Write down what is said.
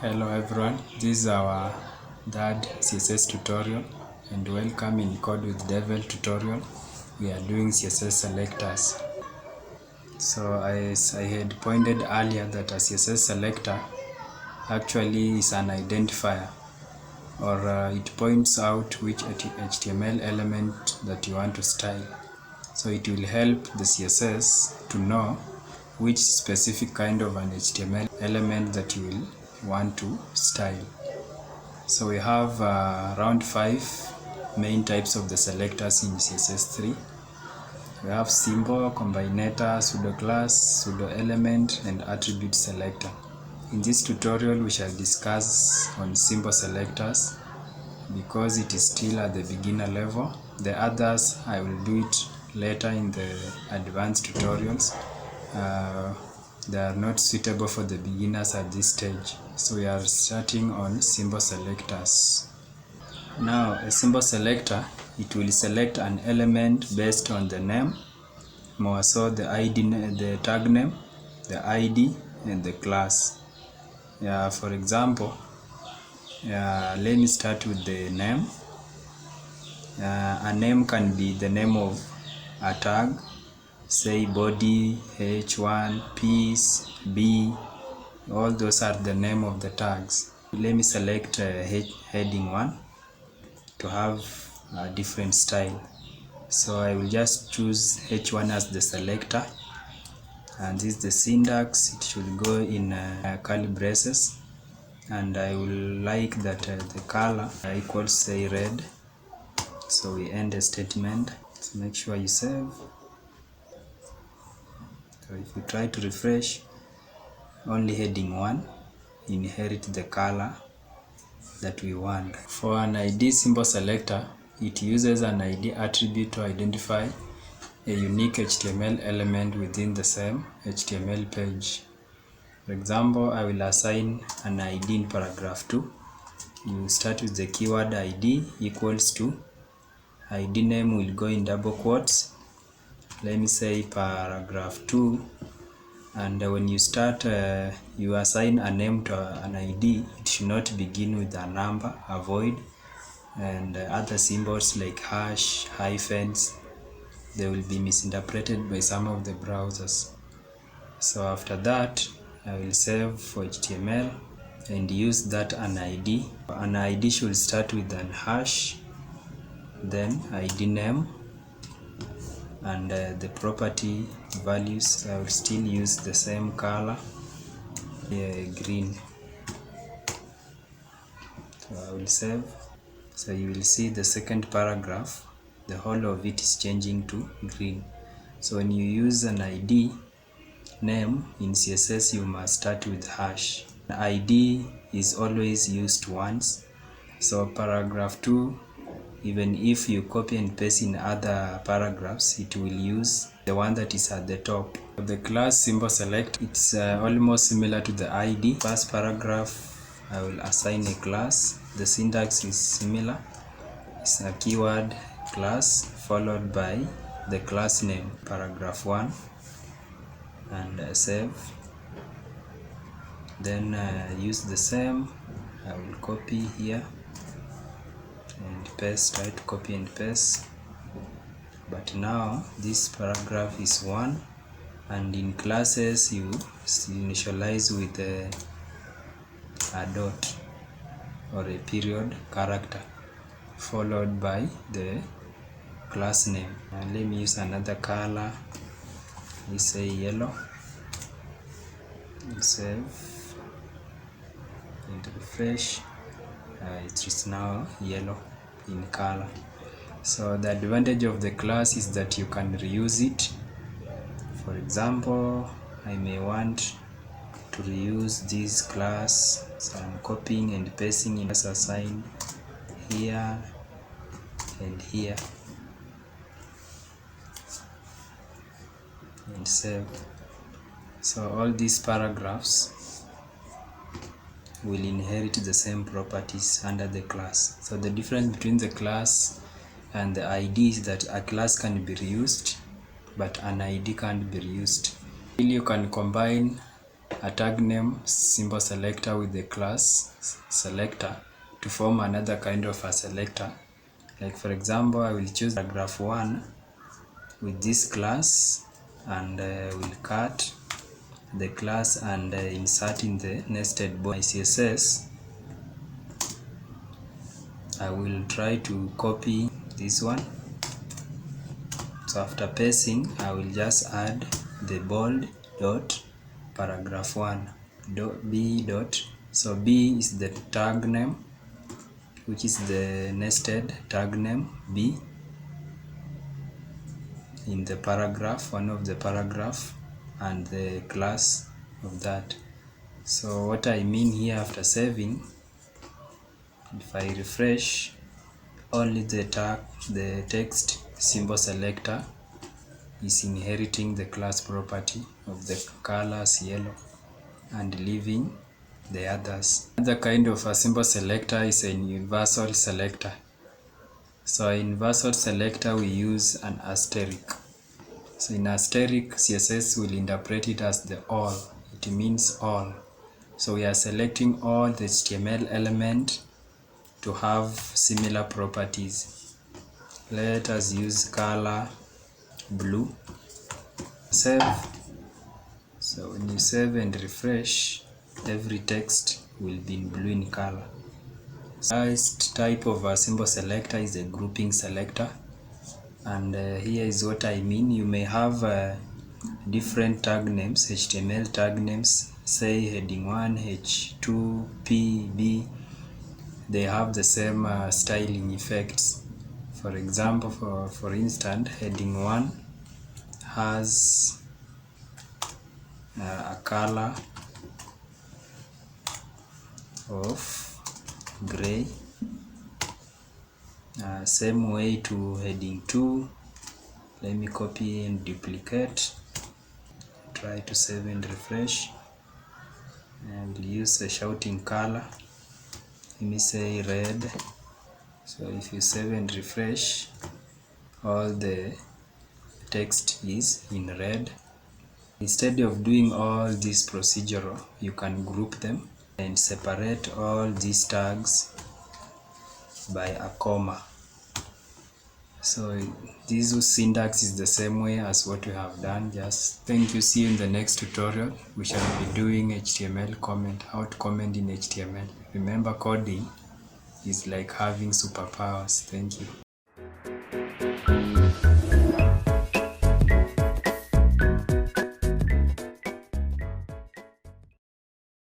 Hello everyone, this is our third CSS tutorial and welcome in Code with Devil tutorial. We are doing CSS selectors. So as I had pointed earlier that a CSS selector actually is an identifier, or it points out which HTML element that you want to style. So it will help the CSS to know which specific kind of an HTML element that you will want to style. So we have around 5 main types of the selectors in CSS3. We have symbol, combinator, pseudo class, pseudo element, and attribute selector. In this tutorial we shall discuss on symbol selectors because it is still at the beginner level. The others I will do it later in the advanced tutorials. They are not suitable for the beginners at this stage. So we are starting on symbol selectors. Now a symbol selector, it will select an element based on the name, more so the ID, the tag name, the ID, and the class. For example, let me start with the name. A name can be the name of a tag, say body, h1, piece, b, all those are the name of the tags. Let me select heading 1 to have a different style. So I will just choose h1 as the selector, and this is the syntax. It should go in curly braces, and I will like that the color equals say red. So we end the statement. So make sure you save. So if you try to refresh, only heading 1 inherit the color that we want. For an ID symbol selector, it uses an ID attribute to identify a unique HTML element within the same HTML page. For example, I will assign an ID in paragraph 2. You start with the keyword ID equals to, ID name will go in double quotes. Let me say paragraph 2, and when you start, you assign a name to an ID. It should not begin with a number, avoid, and other symbols like hash, hyphens, they will be misinterpreted by some of the browsers. So after that, I will save for HTML and use that an ID. An ID should start with an hash, then ID name, and the property values. I will still use the same color, green. So I will save. So you will see the second paragraph, the whole of it is changing to green. So when you use an ID name in CSS, you must start with hash. The ID is always used once. So paragraph 2, even if you copy and paste in other paragraphs, it will use the one that is at the top. The class symbol select, it's almost similar to the ID. First paragraph, I will assign a class. The syntax is similar. It's a keyword class followed by the class name, paragraph 1, and save. Then use the same. I will copy here and paste, try to copy and paste, but now this paragraph is 1, and in classes you initialize with a dot or a period character followed by the class name. And let me use another color, we say yellow, save and refresh. It is now yellow in color. So the advantage of the class is that you can reuse it. For example, I may want to reuse this class, so I'm copying and pasting in as assign here and here, and save. So all these paragraphs will inherit the same properties under the class. So the difference between the class and the ID is that a class can be reused, but an ID can't be reused. You can combine a tag name symbol selector with the class selector to form another kind of a selector. Like for example, I will choose paragraph 1 with this class, and will cut the class and insert in the nested body CSS. I will try to copy this one. So after pasting, I will just add the bold dot paragraph 1 dot b dot. So b is the tag name, which is the nested tag name b in the paragraph, one of the paragraph, and the class of that. So what I mean here, after saving, if I refresh, only the text symbol selector is inheriting the class property of the colors yellow and leaving the others. Another kind of a symbol selector is a universal selector. So a universal selector, we use an asterisk. So in asterisk, CSS will interpret it as the all. It means all. So we are selecting all the HTML element to have similar properties. Let us use color blue. Save. So when you save and refresh, every text will be in blue in color. First type of a symbol selector is a grouping selector, and here is what I mean. You may have different tag names, HTML tag names, say heading 1, H2, P, B. They have the same styling effects. For example, for instance, heading 1 has a color of gray. Same way to heading 2. Let me copy and duplicate. Try to save and refresh. And use a shouting color. Let me say red. So if you save and refresh, all the text is in red. Instead of doing all this procedural, you can group them and separate all these tags by a comma. So this syntax is the same way as what we have done. Just thank you. See you in the next tutorial. We shall be doing HTML comment, how to comment in HTML. Remember, coding is like having superpowers. Thank you.